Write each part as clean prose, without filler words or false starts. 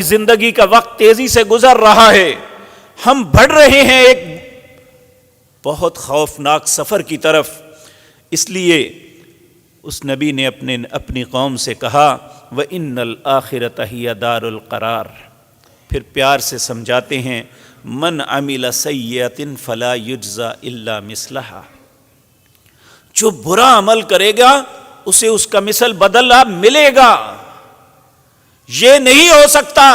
زندگی کا وقت تیزی سے گزر رہا ہے، ہم بڑھ رہے ہیں ایک بہت خوفناک سفر کی طرف۔ اس لیے اس نبی نے اپنی قوم سے کہا وَإِنَّ الْآخِرَةَ هِيَ دَارُ الْقَرَارِ، پھر پیار سے سمجھاتے ہیں من عمل سیئۃ فلا یجزا الا مثلہا، جو برا عمل کرے گا اسے اس کا مثل بدلہ ملے گا۔ یہ نہیں ہو سکتا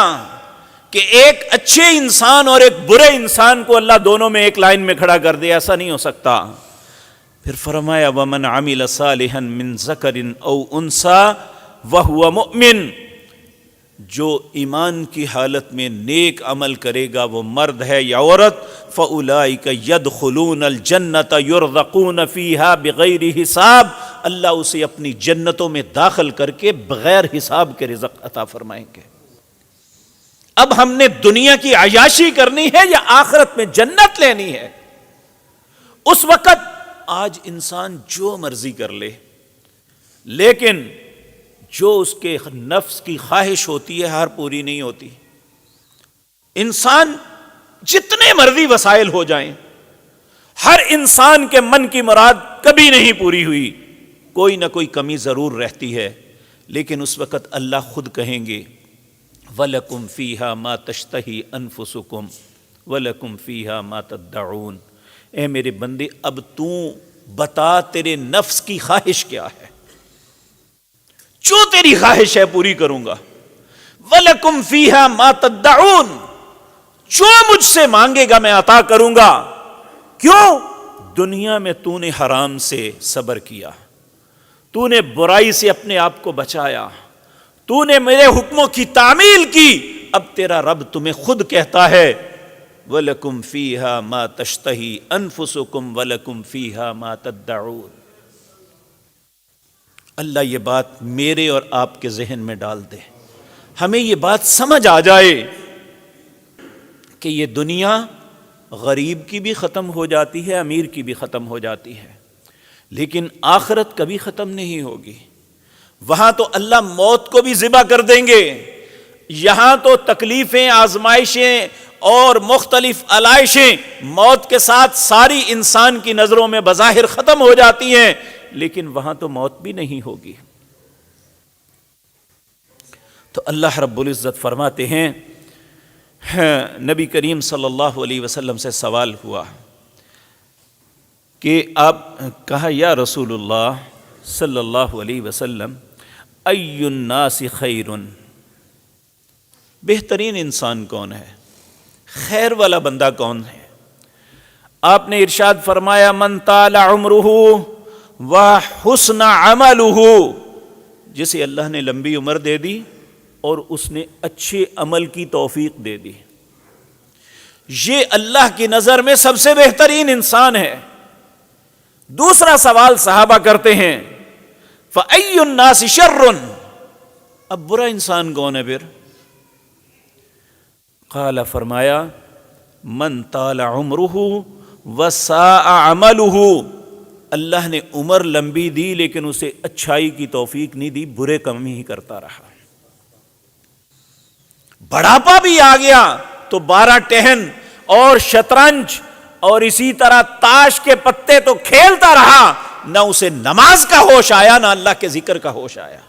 کہ ایک اچھے انسان اور ایک برے انسان کو اللہ دونوں میں ایک لائن میں کھڑا کر دے، ایسا نہیں ہو سکتا۔ پھر فرمایا وَمَنْ عَمِلَ صَالِحًا مِّن ذَكَرٍ أَوْ أُنثَىٰ وَهُوَ مُؤْمِنٌ، جو ایمان کی حالت میں نیک عمل کرے گا، وہ مرد ہے یا عورت، فَأُولَٰئِكَ يَدْخُلُونَ الْجَنَّةَ يُرْزَقُونَ فِيهَا بِغَيْرِ حساب، اللہ اسے اپنی جنتوں میں داخل کر کے بغیر حساب کے رزق عطا فرمائیں گے۔ اب ہم نے دنیا کی عیاشی کرنی ہے یا آخرت میں جنت لینی ہے؟ اس وقت آج انسان جو مرضی کر لے، لیکن جو اس کے نفس کی خواہش ہوتی ہے ہر پوری نہیں ہوتی۔ انسان جتنے مرضی وسائل ہو جائیں، ہر انسان کے من کی مراد کبھی نہیں پوری ہوئی، کوئی نہ کوئی کمی ضرور رہتی ہے۔ لیکن اس وقت اللہ خود کہیں گے وَلَكُمْ فِيهَا مَا تَشْتَهِي أَنفُسُكُمْ وَلَكُمْ فِيهَا مَا تَدَّعُونَ، اے میرے بندے اب تو بتا تیرے نفس کی خواہش کیا ہے، جو تیری خواہش ہے پوری کروں گا۔ وَلَكُمْ فِيهَا مَا تَدَّعُونَ، جو مجھ سے مانگے گا میں عطا کروں گا۔ کیوں؟ دنیا میں تو نے حرام سے صبر کیا، تو نے برائی سے اپنے آپ کو بچایا، تو نے میرے حکموں کی تعمیل کی، اب تیرا رب تمہیں خود کہتا ہے وَلَكُمْ فِيهَا مَا تَشْتَهِي أَنفُسُكُمْ وَلَكُمْ فِيهَا مَا تَدَّعُونَ۔ اللہ یہ بات میرے اور آپ کے ذہن میں ڈال دے، ہمیں یہ بات سمجھ آ جائے کہ یہ دنیا غریب کی بھی ختم ہو جاتی ہے، امیر کی بھی ختم ہو جاتی ہے، لیکن آخرت کبھی ختم نہیں ہوگی۔ وہاں تو اللہ موت کو بھی ذبح کر دیں گے، یہاں تو تکلیفیں، آزمائشیں اور مختلف علائشیں موت کے ساتھ ساری انسان کی نظروں میں بظاہر ختم ہو جاتی ہیں، لیکن وہاں تو موت بھی نہیں ہوگی۔ تو اللہ رب العزت فرماتے ہیں، نبی کریم صلی اللہ علیہ وسلم سے سوال ہوا کہ آپ کہا یا رسول اللہ صلی اللہ علیہ وسلم ای الناس خیر، بہترین انسان کون ہے، خیر والا بندہ کون ہے؟ آپ نے ارشاد فرمایا من طال عمرہ وحسن عملہ، جسے اللہ نے لمبی عمر دے دی اور اس نے اچھے عمل کی توفیق دے دی، یہ اللہ کی نظر میں سب سے بہترین انسان ہے۔ دوسرا سوال صحابہ کرتے ہیں فَأَيُّ النَّاسِ شَرٌّ، اب برا انسان کون ہے پھر؟ قال، فرمایا من طال عمرہ وساء عملہ، اللہ نے عمر لمبی دی لیکن اسے اچھائی کی توفیق نہیں دی، برے کام ہی کرتا رہا۔ بڑھاپا بھی آ گیا تو 12 ٹہن اور شطرنج اور اسی طرح تاش کے پتے تو کھیلتا رہا، نہ اسے نماز کا ہوش آیا نہ اللہ کے ذکر کا ہوش آیا۔